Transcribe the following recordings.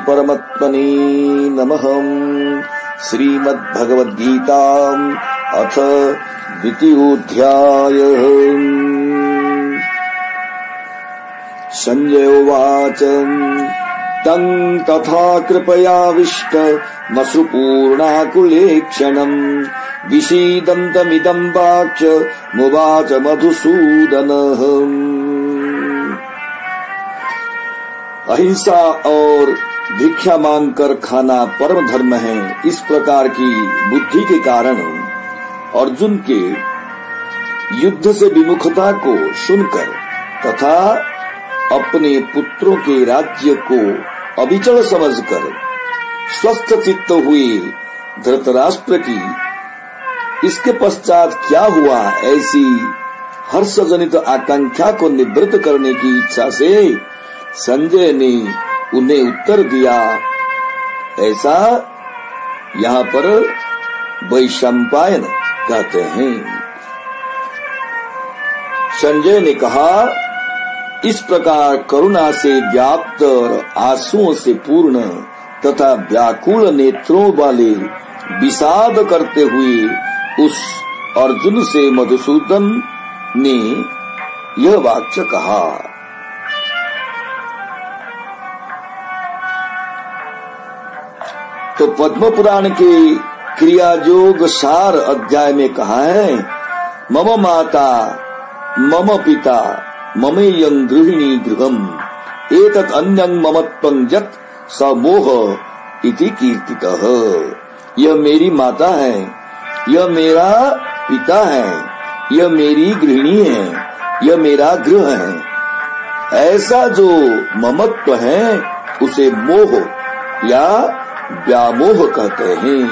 परमात्मने नमः। श्रीमद्भगवद्गीता अथ द्वितीयोऽध्यायः। संजय उवाच तं तथा कृपयाविष्ट मश्रुपूर्णाकुलेक्षणम् विषीदन्तमिदं वाक्य मुवाच मधुसूदनः। अहिंसा और भिक्षा मांगकर खाना परम धर्म है, इस प्रकार की बुद्धि के कारण अर्जुन के युद्ध से विमुखता को सुनकर तथा अपने पुत्रों के राज्य को अविचल समझकर स्वस्थ चित्त हुए धृतराष्ट्र की इसके पश्चात क्या हुआ ऐसी हर्षजनित आकांक्षा को निवृत्त करने की इच्छा से संजय ने उन्हें उत्तर दिया। ऐसा यहाँ पर वैशंपायन कहते हैं। संजय ने कहा, इस प्रकार करुणा से व्याप्त और आंसुओं से पूर्ण तथा व्याकुल नेत्रों वाले विषाद करते हुए उस अर्जुन से मधुसूदन ने यह वाक्य कहा। तो पद्म पुराण के क्रियायोग सार अध्याय में कहा है, मम माता मम पिता ममेयं गृहिणी गृहम् एतत् अन्यं ममत्वं यत् स मोह इति कीर्तितः। यह मेरी माता है, यह मेरा पिता है, यह मेरी गृहिणी है, यह मेरा गृह है। ऐसा जो ममत्व है उसे मोह या व्यामोह कहते हैं।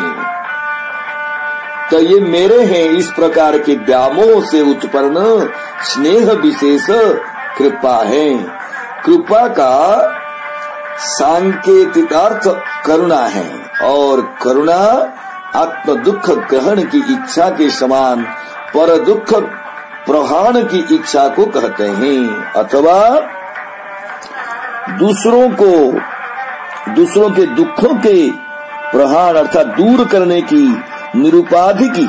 तो ये मेरे हैं, इस प्रकार के व्यामोह से उत्पन्न स्नेह विशेष कृपा है। कृपा का सांकेतिकार्थ करुणा है और करुणा आत्म दुख ग्रहण की इच्छा के समान पर दुख प्रहाण की इच्छा को कहते हैं, अथवा दूसरों के दुखों के प्रहार अर्थात दूर करने की निरुपाधि की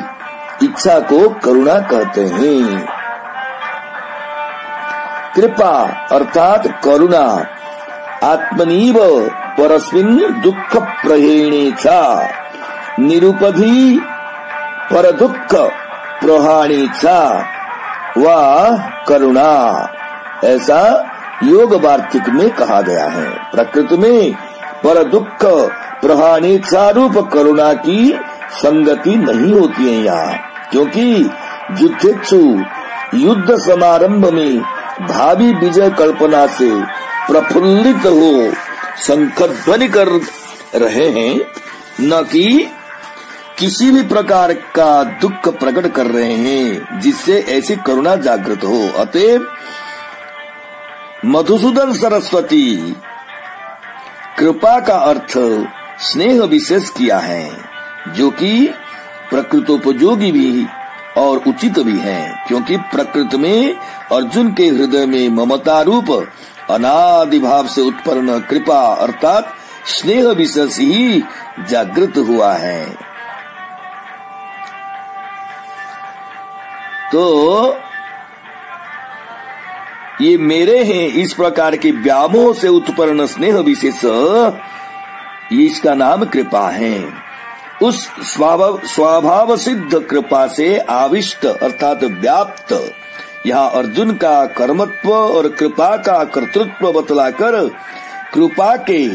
इच्छा को करुणा कहते हैं। कृपा अर्थात करुणा आत्मनीव परस्मिन् दुख प्रहेणेच्छा निरुपधि पर दुख प्रहाणेच्छा व करुणा, ऐसा योग वार्तिक में कहा गया है। प्रकृति में पर दुख प्रहाणेच्छा रूप करुणा की संगति नहीं होती है यहाँ, क्योंकि युद्धेच्छु युद्ध समारंभ में भावी विजय कल्पना से प्रफुल्लित हो शंखध्वनि कर रहे हैं, न कि किसी भी प्रकार का दुख प्रकट कर रहे हैं जिससे ऐसी करुणा जागृत हो। अतएव मधुसूदन सरस्वती कृपा का अर्थ स्नेह विशेष किया है, जो कि प्रकृतोपयोगी भी और उचित भी है, क्योंकि प्रकृति में अर्जुन के हृदय में ममता रूप अनादि भाव से उत्पन्न कृपा अर्थात स्नेह विशेष ही जागृत हुआ है। तो ये मेरे हैं, इस प्रकार के व्यामोह से उत्पन्न स्नेह विशेष इसका नाम कृपा है। उस स्वभाव सिद्ध कृपा से आविष्ट अर्थात व्याप्त यहाँ अर्जुन का कर्मत्व और कृपा का कर्तृत्व बतलाकर कृपा के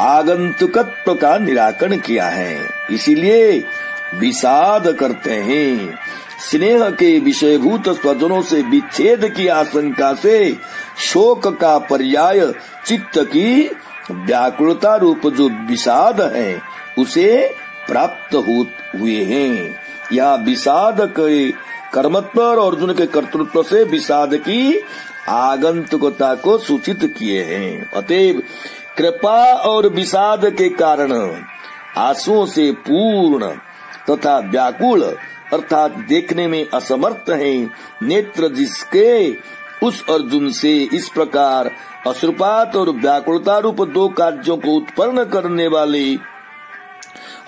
आगंतुकत्व का निराकरण किया है। इसीलिए विषाद करते हैं। स्नेह के विषयभूत स्वजनों से विच्छेद की आशंका से शोक का पर्याय चित्त की व्याकुलता रूप जो विषाद है उसे प्राप्त हुए हैं। यहाँ विषाद के कर्मत्व और अर्जुन के कर्तृत्व से विषाद की आगंतुकता को सूचित किए हैं। अतएव कृपा और विषाद के कारण आंसुओं से पूर्ण तथा व्याकुल अर्थात देखने में असमर्थ हैं नेत्र जिसके उस अर्जुन से इस प्रकार अश्रुपात और व्याकुलता रूप दो कार्यों को उत्पन्न करने वाले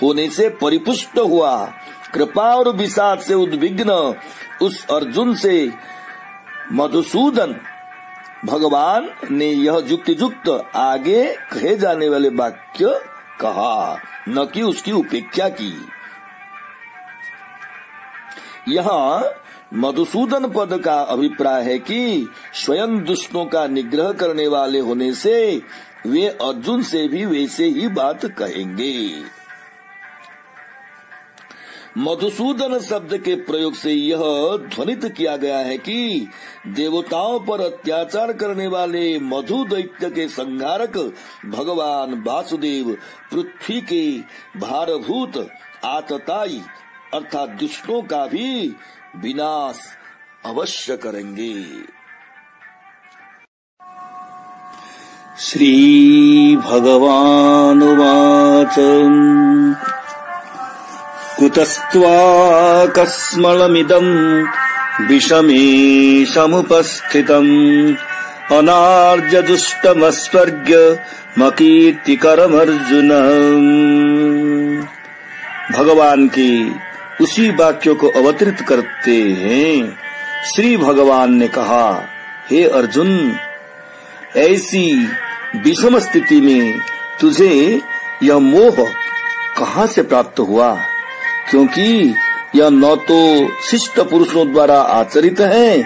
होने से परिपुष्ट हुआ। कृपा और विषाद से उद्विग्न उस अर्जुन से मधुसूदन भगवान ने यह युक्त आगे कहे जाने वाले वाक्य कहा, न कि उसकी उपेक्षा की। यहाँ मधुसूदन पद का अभिप्राय है कि स्वयं दुष्टों का निग्रह करने वाले होने से वे अर्जुन से भी वैसे ही बात कहेंगे। मधुसूदन शब्द के प्रयोग से यह ध्वनित किया गया है कि देवताओं पर अत्याचार करने वाले मधु दैत्य के संहारक भगवान वासुदेव पृथ्वी के भारभूत आतताई अर्थात दुष्टों का भी विनाश अवश्य करेंगे। श्री भगवानुवाच कुतस्त्वाकस्मलमिदं विषमे समुपस्थितम् अनार्यजुष्टमस्वर्ग्यमकीर्तिकरमर्जुन। भगवान की उसी वाक्यों को अवतरित करते हैं श्री भगवान ने कहा, हे अर्जुन, ऐसी विषम स्थिति में तुझे यह मोह कहाँ से प्राप्त हुआ? क्योंकि यह न तो शिष्ट पुरुषों द्वारा आचरित है,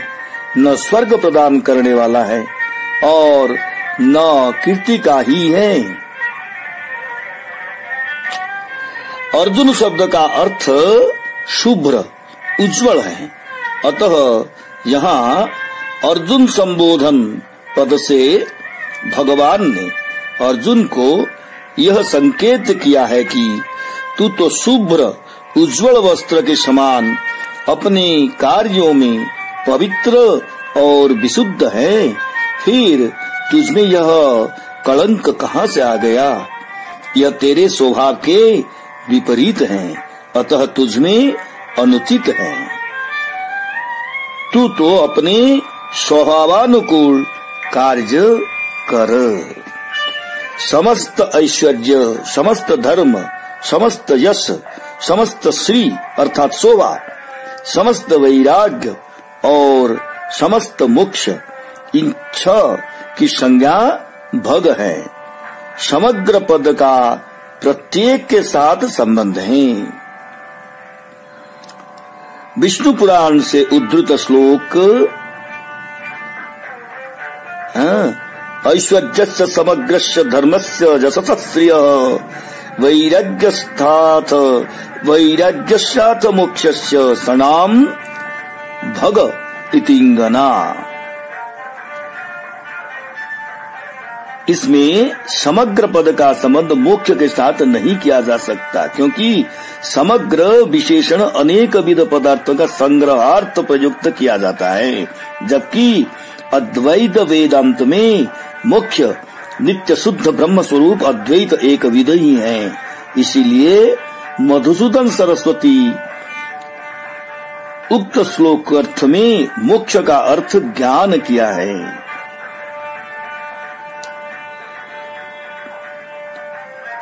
न स्वर्ग प्रदान करने वाला है और न कीर्ति का ही है। अर्जुन शब्द का अर्थ शुभ्र उज्जवल है, अतः यहाँ अर्जुन संबोधन पद से भगवान ने अर्जुन को यह संकेत किया है कि तू तो शुभ्र उज्जवल वस्त्र के समान अपने कार्यों में पवित्र और विशुद्ध है, फिर तुझमें यह कलंक कहाँ से आ गया? यह तेरे स्वभाव के विपरीत है, अतः तुझमें अनुचित है। तू तो अपने स्वभावानुकूल कार्य कर। समस्त ऐश्वर्य, समस्त धर्म, समस्त यश, समस्त श्री अर्थात शोभा, समस्त वैराग्य और समस्त मोक्ष, इन छह की संज्ञा भग है। समग्र पद का प्रत्येक के साथ संबंध है। विष्णु पुराण से उद्धृत श्लोक ऐश्वर्यस्य समग्रस्य धर्मस्य यशस्स्य वैराग्यस्थात् वैराग्यस्याथ मोक्षस्य सनाम भग इतिंगना। इसमें समग्र पद का संबंध मोक्ष के साथ नहीं किया जा सकता, क्योंकि समग्र विशेषण अनेक विध पदार्थों का संग्रहार्थ प्रयुक्त किया जाता है, जबकि अद्वैत वेदांत में मुख्य नित्य शुद्ध ब्रह्म स्वरूप अद्वैत एक विध ही है। इसीलिए मधुसूदन सरस्वती उक्त श्लोक अर्थ में मोक्ष का अर्थ ज्ञान किया है।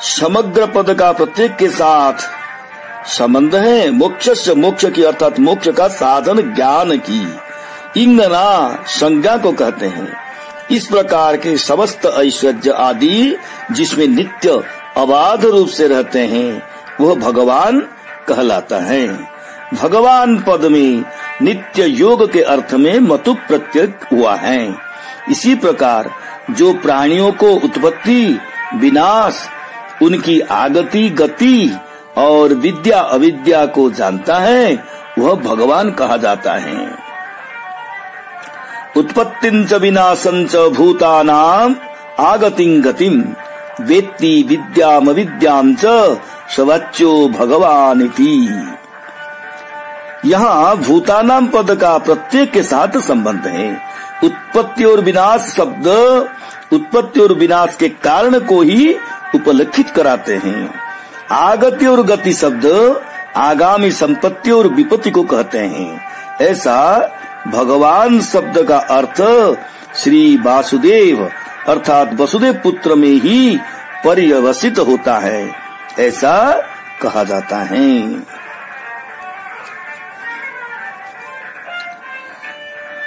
समग्र पद का प्रत्येक के साथ संबंध है। मोक्षस्य, मोक्ष की अर्थात मोक्ष का साधन ज्ञान की इंगना संज्ञा को कहते हैं। इस प्रकार के समस्त ऐश्वर्य आदि जिसमें नित्य अबाध रूप से रहते हैं वह भगवान कहलाता है। भगवान पद में नित्य योग के अर्थ में मतु प्रत्यय हुआ है। इसी प्रकार जो प्राणियों को उत्पत्ति, विनाश, उनकी आगति, गति और विद्या अविद्या को जानता है वह भगवान कहा जाता है। उत्पत्तिं च विनाशं च भूतानां आगतिं गतिं वेत्ति विद्याम विद्यां च सवच्चो भगवान इति। यहाँ भूतानां पद का प्रत्येक के साथ संबंध है। उत्पत्ति और विनाश शब्द उत्पत्ति और विनाश के कारण को ही उपलक्षित कराते हैं। आगति और गति शब्द आगामी संपत्ति और विपत्ति को कहते हैं। ऐसा भगवान शब्द का अर्थ श्री वासुदेव अर्थात वसुदेव पुत्र में ही पर्यवसित होता है, ऐसा कहा जाता है।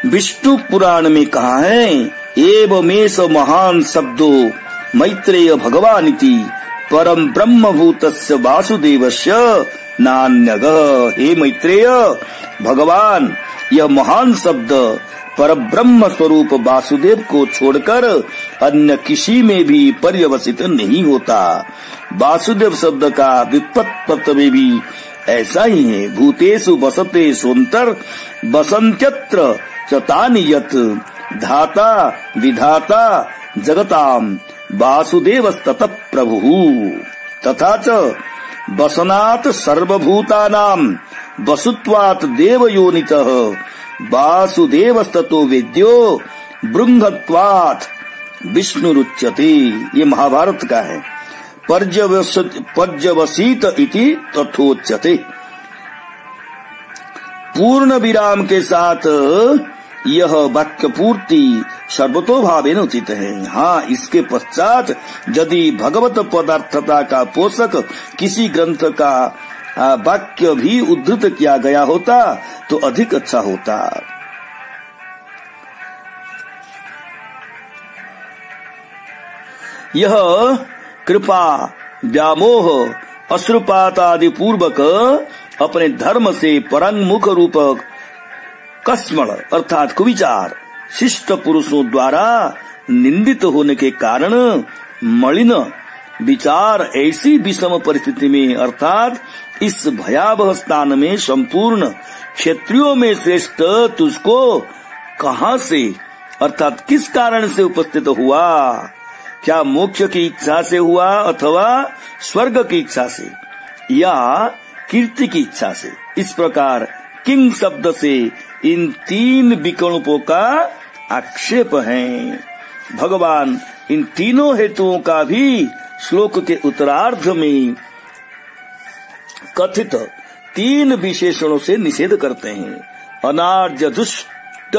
विष्णु पुराण में कहा है, एवमेष महान शब्दो मैत्रेय भगवानिति परम ब्रह्म भूतस्य वासुदेवस्य नान्यगः। हे मैत्रेय, भगवान यह महान शब्द परब्रह्म स्वरूप वासुदेव को छोड़कर अन्य किसी में भी पर्यवसित नहीं होता। वासुदेव शब्द का व्युत्पत्ति में भी ऐसा ही है। भूतेषु वसते सोन्तर वसन्त्यत्र चतानि यत् धाता विधाता जगताम वासुदेवस्तत प्रभुः तथा च वसनात् सर्वभूतानां वसुत्वात् देवयोनितः वासुदेवस्ततो वेद्यो बृंहत्वात् विष्णुरुच्यते। ये महाभारत का है। पर्यवसित इति तथोच्यते। पूर्ण विराम के साथ यह वाक्य पूर्ति सर्वतोभावेन उचित है। हाँ, इसके पश्चात यदि भगवत पदार्थता का पोषक किसी ग्रंथ का वाक्य भी उद्धृत किया गया होता तो अधिक अच्छा होता। यह कृपा व्यामोह अश्रुपात आदि पूर्वक अपने धर्म से परंगमुख रूप कस्मण अर्थात कुविचार शिष्ट पुरुषों द्वारा निंदित होने के कारण मलिन विचार ऐसी विषम परिस्थिति में अर्थात इस भयावह स्थान में संपूर्ण क्षेत्रियों में श्रेष्ठ तुझको कहां से अर्थात किस कारण से उपस्थित हुआ? क्या मोक्ष की इच्छा से हुआ अथवा स्वर्ग की इच्छा से या कीर्ति की इच्छा से? इस प्रकार किंग शब्द से इन तीन विकल्पों का आक्षेप है। भगवान इन तीनों हेतुओं का भी श्लोक के उत्तरार्ध में कथित तीन विशेषणों से निषेध करते हैं। अनार्य दुष्ट,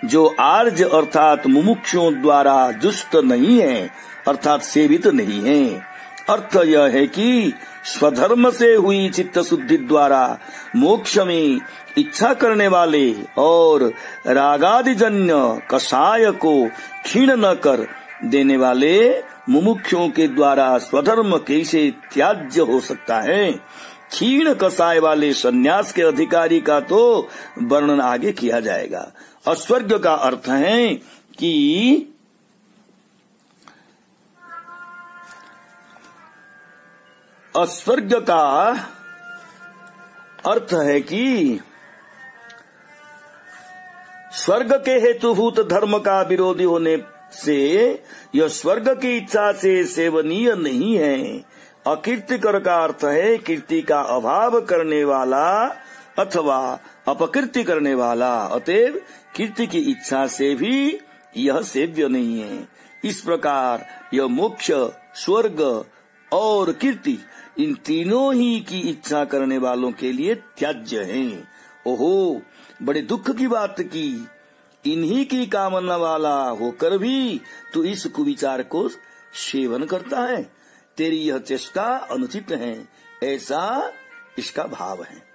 जो आर्य अर्थात मुमुक्षुओं द्वारा दुष्ट नहीं है अर्थात सेवित नहीं है। अर्थ यह है कि स्वधर्म से हुई चित्त शुद्धि द्वारा मोक्ष में इच्छा करने वाले और रागादिजन्य कषाय को क्षीण न कर देने वाले मुमुक्षुओं के द्वारा स्वधर्म कैसे त्याज्य हो सकता है? क्षीण कषाय वाले सन्यास के अधिकारी का तो वर्णन आगे किया जाएगा। अस्वर्ग का अर्थ है कि अस्वर्ग का अर्थ है कि स्वर्ग के हेतुभूत धर्म का विरोधी होने से यह स्वर्ग की इच्छा से सेवनीय नहीं है। अकीर्तिकर का अर्थ है कीर्ति का अभाव करने वाला अथवा अपकीर्ति करने वाला, अतएव कीर्ति की इच्छा से भी यह सेव्य नहीं है। इस प्रकार यह मोक्ष, स्वर्ग और कीर्ति इन तीनों ही की इच्छा करने वालों के लिए त्याज्य है। ओहो, बड़े दुख की बात की इन्हीं की कामना वाला होकर भी तू इस कुविचार को सेवन करता है। तेरी यह चेष्टा अनुचित है, ऐसा इसका भाव है।